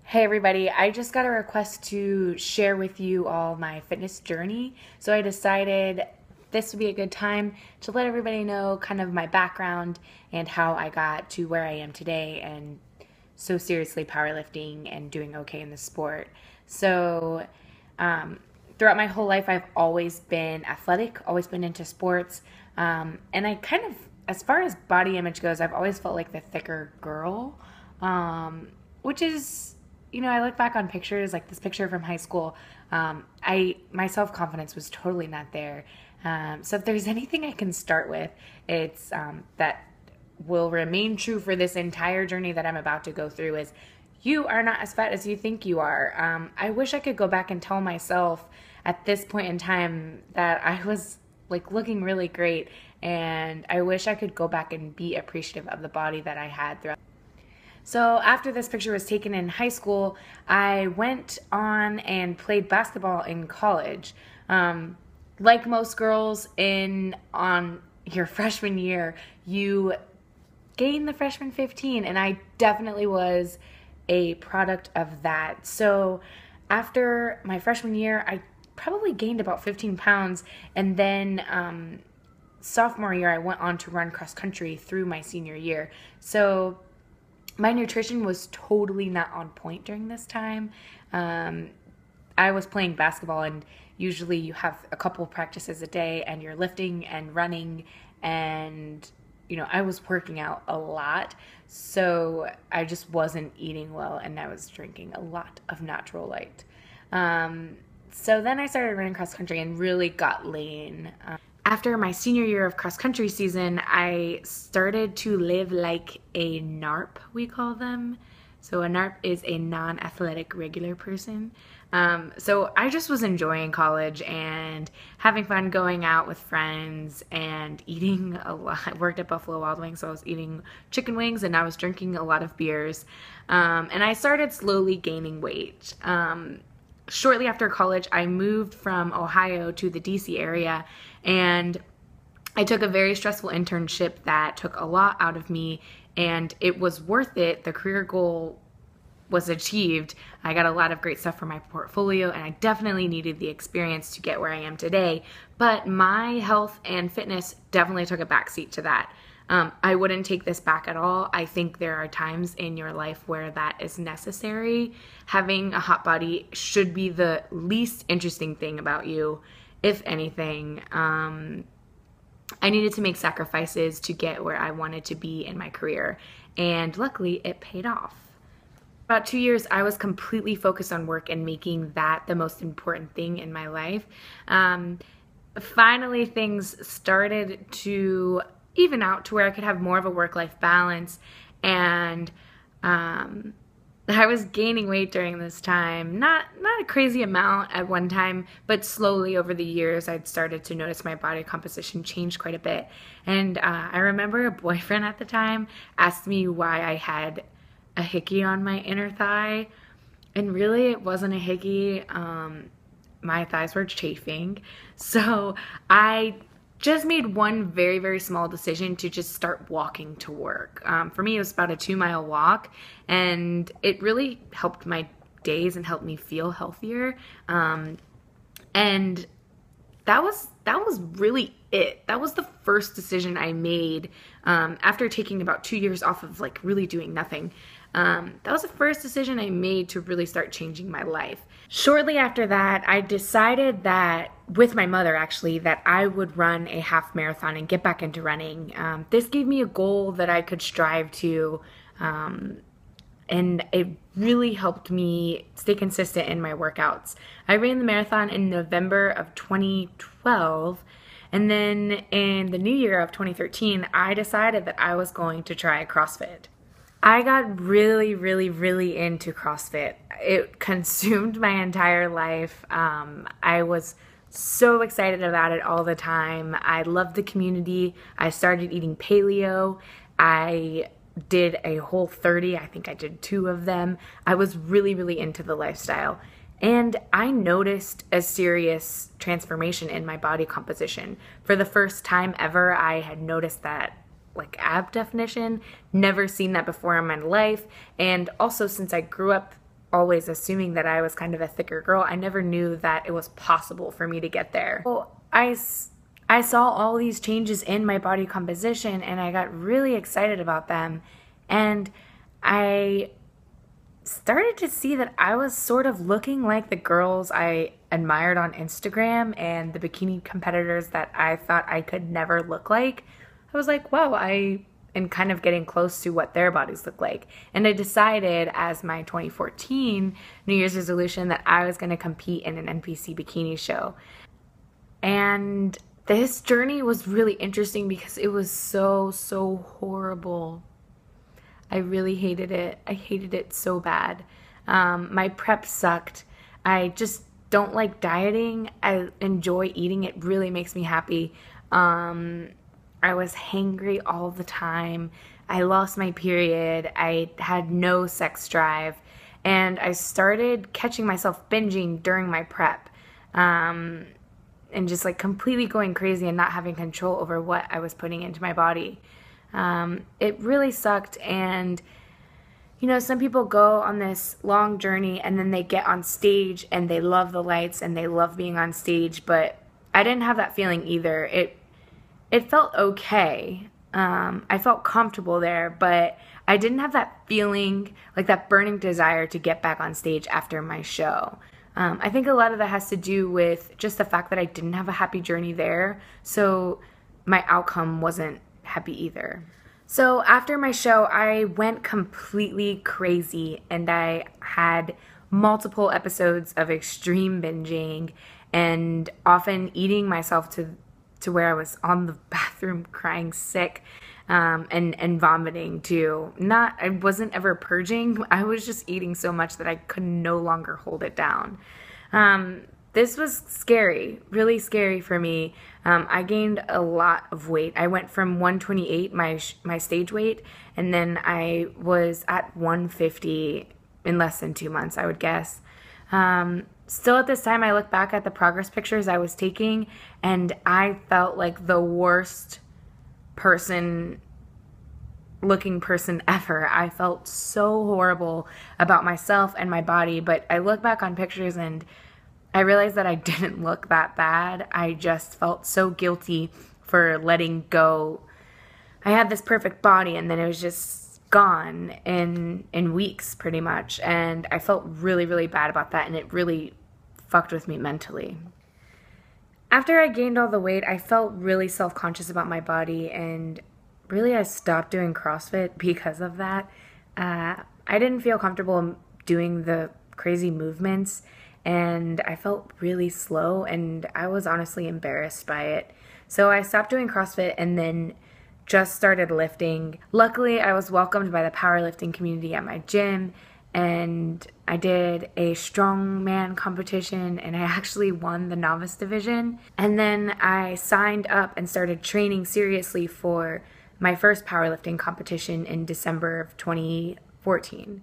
Hey everybody, I just got a request to share with you all my fitness journey. So I decided this would be a good time to let everybody know kind of my background and how I got to where I am today and so seriously powerlifting and doing okay in the sport. So, throughout my whole life, I've always been athletic, always been into sports. And I kind of, as far as body image goes, I've always felt like the thicker girl, which is, I look back on pictures, like this picture from high school. My self confidence was totally not there. So if there's anything I can start with, it's that will remain true for this entire journey that I'm about to go through is you are not as fat as you think you are. I wish I could go back and tell myself at this point in time that I was like looking really great, and I wish I could go back and be appreciative of the body that I had throughout. So after this picture was taken in high school, I went on and played basketball in college. Like most girls on your freshman year, you gain the freshman 15, and I definitely was a product of that. So after my freshman year, I probably gained about 15 pounds, and then sophomore year, I went on to run cross country through my senior year. So my nutrition was totally not on point during this time. I was playing basketball, and usually you have a couple of practices a day and you're lifting and running, and I was working out a lot, so I just wasn't eating well, and I was drinking a lot of natural light. So then I started running cross country and really got lean. After my senior year of cross country season, I started to live like a NARP, we call them. So a NARP is a non-athletic regular person. So I just was enjoying college and having fun going out with friends and eating a lot. I worked at Buffalo Wild Wings, so I was eating chicken wings and I was drinking a lot of beers. And I started slowly gaining weight. Shortly after college, I moved from Ohio to the DC area, and I took a very stressful internship that took a lot out of me, and it was worth it. The career goal was achieved. I got a lot of great stuff for my portfolio, and I definitely needed the experience to get where I am today, but my health and fitness definitely took a backseat to that. I wouldn't take this back at all. I think there are times in your life where that is necessary. Having a hot body should be the least interesting thing about you, if anything. I needed to make sacrifices to get where I wanted to be in my career, and luckily it paid off. About 2 years, I was completely focused on work and making that the most important thing in my life. Finally, things started to even out to where I could have more of a work-life balance, and I was gaining weight during this time. Not a crazy amount at one time, but slowly over the years I'd started to notice my body composition change quite a bit. And I remember a boyfriend at the time asked me why I had a hickey on my inner thigh, and really it wasn't a hickey. My thighs were chafing, so I just made one very, very small decision to just start walking to work. For me, it was about a 2-mile walk, and it really helped my days and helped me feel healthier. And that was really it. That was the first decision I made after taking about 2 years off of like really doing nothing. That was the first decision I made to really start changing my life. Shortly after that, I decided that, with my mother actually, that I would run a half marathon and get back into running. This gave me a goal that I could strive to, and it really helped me stay consistent in my workouts. I ran the marathon in November of 2012, and then in the new year of 2013, I decided that I was going to try CrossFit. I got really, really, really into CrossFit. It consumed my entire life. I was so excited about it all the time. I loved the community. I started eating paleo. I did a whole 30. I think I did 2 of them. I was really, really into the lifestyle. And I noticed a serious transformation in my body composition. For the first time ever, I had noticed that like ab definition. Never seen that before in my life. And also, since I grew up always assuming that I was kind of a thicker girl. I never knew that it was possible for me to get there. So I saw all these changes in my body composition and I got really excited about them. And I started to see that I was sort of looking like the girls I admired on Instagram and the bikini competitors that I thought I could never look like. I was like, wow, I am kind of getting close to what their bodies look like. And I decided as my 2014 New Year's resolution that I was going to compete in an NPC bikini show. And this journey was really interesting because it was so horrible. I really hated it. I hated it so bad. My prep sucked. I just don't like dieting. I enjoy eating. It really makes me happy. I was hangry all the time. I lost my period. I had no sex drive. And I started catching myself binging during my prep. And just like completely going crazy and not having control over what I was putting into my body. It really sucked. And you know, some people go on this long journey and then they get on stage and they love the lights and they love being on stage, but I didn't have that feeling either. It felt okay. I felt comfortable there, but I didn't have that feeling, like that burning desire to get back on stage after my show. I think a lot of that has to do with just the fact that I didn't have a happy journey there, so my outcome wasn't happy either. So after my show, I went completely crazy and I had multiple episodes of extreme binging and often eating myself to where I was on the bathroom crying sick, and vomiting too. I wasn't ever purging. I was just eating so much that I could no longer hold it down. This was scary, really scary for me. I gained a lot of weight. I went from 128, my stage weight, and then I was at 150 in less than 2 months, I would guess. Still at this time, I look back at the progress pictures I was taking, and I felt like the worst looking person ever. I felt so horrible about myself and my body, but I look back on pictures and I realized that I didn't look that bad. I just felt so guilty for letting go. I had this perfect body and then it was just gone in weeks pretty much, and I felt really bad about that, and it really fucked with me mentally. After I gained all the weight, I felt really self-conscious about my body, and really I stopped doing CrossFit because of that. I didn't feel comfortable doing the crazy movements, and I felt really slow, and I was honestly embarrassed by it. So I stopped doing CrossFit and then just started lifting. Luckily, I was welcomed by the powerlifting community at my gym, and I did a strongman competition, and I actually won the novice division. And then I signed up and started training seriously for my first powerlifting competition in December of 2014.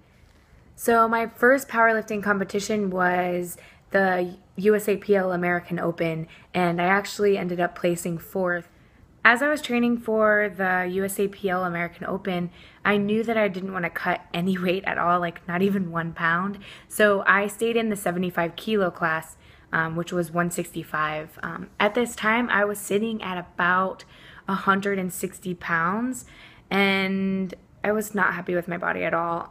So my first powerlifting competition was the USAPL American Open, and I actually ended up placing 4th. As I was training for the USAPL American Open, I knew that I didn't want to cut any weight at all, like not even 1 pound. So I stayed in the 75 kilo class, which was 165. At this time, I was sitting at about 160 pounds, and I was not happy with my body at all.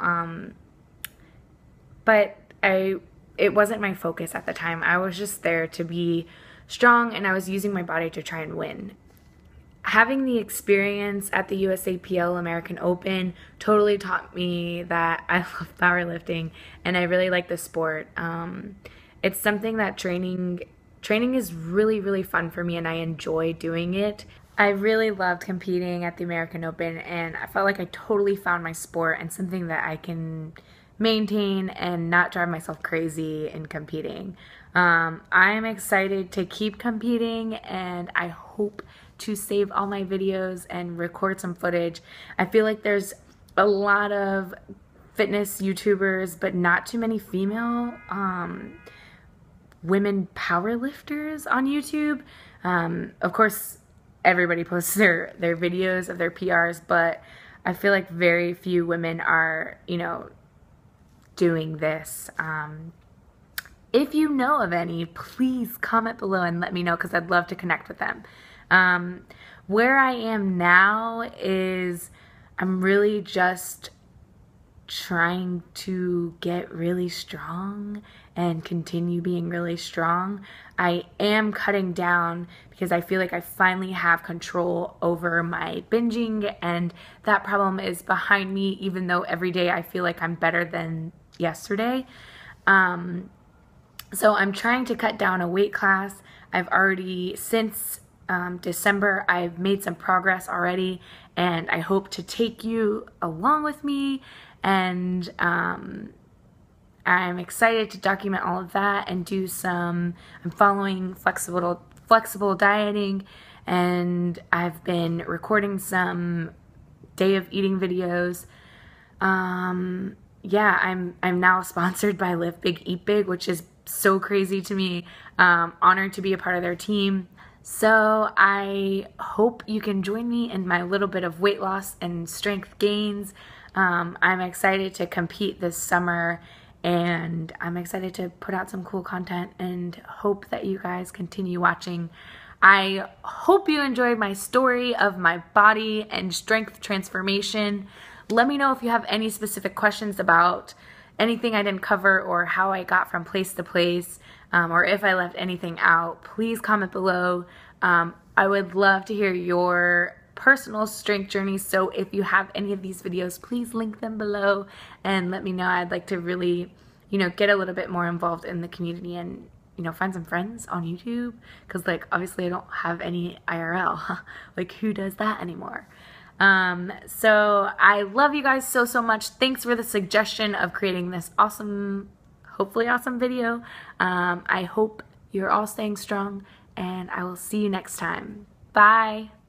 But it wasn't my focus at the time. I was just there to be strong, and I was using my body to try and win. Having the experience at the USAPL American Open totally taught me that I love powerlifting and I really like the sport. It's something that training is really fun for me, and I enjoy doing it. I really loved competing at the American Open, and I felt like I totally found my sport and something that I can maintain and not drive myself crazy in competing. I'm excited to keep competing, and I hope to save all my videos and record some footage. I feel like there's a lot of fitness YouTubers, but not too many female women powerlifters on YouTube. Of course, everybody posts their videos of their PRs, but I feel like very few women are, doing this. If you know of any, please comment below and let me know, because I'd love to connect with them. Where I am now is I'm really just trying to get really strong and continue being really strong. I am cutting down because I feel like I finally have control over my binging, and that problem is behind me, even though every day I feel like I'm better than yesterday. So I'm trying to cut down a weight class. I've already, since December, I've made some progress already, and I hope to take you along with me, and I'm excited to document all of that and do some, I'm following flexible dieting, and I've been recording some day of eating videos. Yeah, I'm now sponsored by Live Big Eat Big, which is so crazy to me. Honored to be a part of their team. So I hope you can join me in my little bit of weight loss and strength gains. I'm excited to compete this summer, and I'm excited to put out some cool content, and hope that you guys continue watching. I hope you enjoyed my story of my body and strength transformation. Let me know if you have any specific questions about anything I didn't cover, or how I got from place to place, or if I left anything out. Please comment below. I would love to hear your personal strength journeys, so if you have any of these videos, please link them below and let me know. I'd like to really, get a little bit more involved in the community, and find some friends on YouTube, because like obviously I don't have any IRL. Like, who does that anymore? So I love you guys so much. Thanks for the suggestion of creating this awesome, hopefully awesome video. I hope you're all staying strong, and I will see you next time. Bye.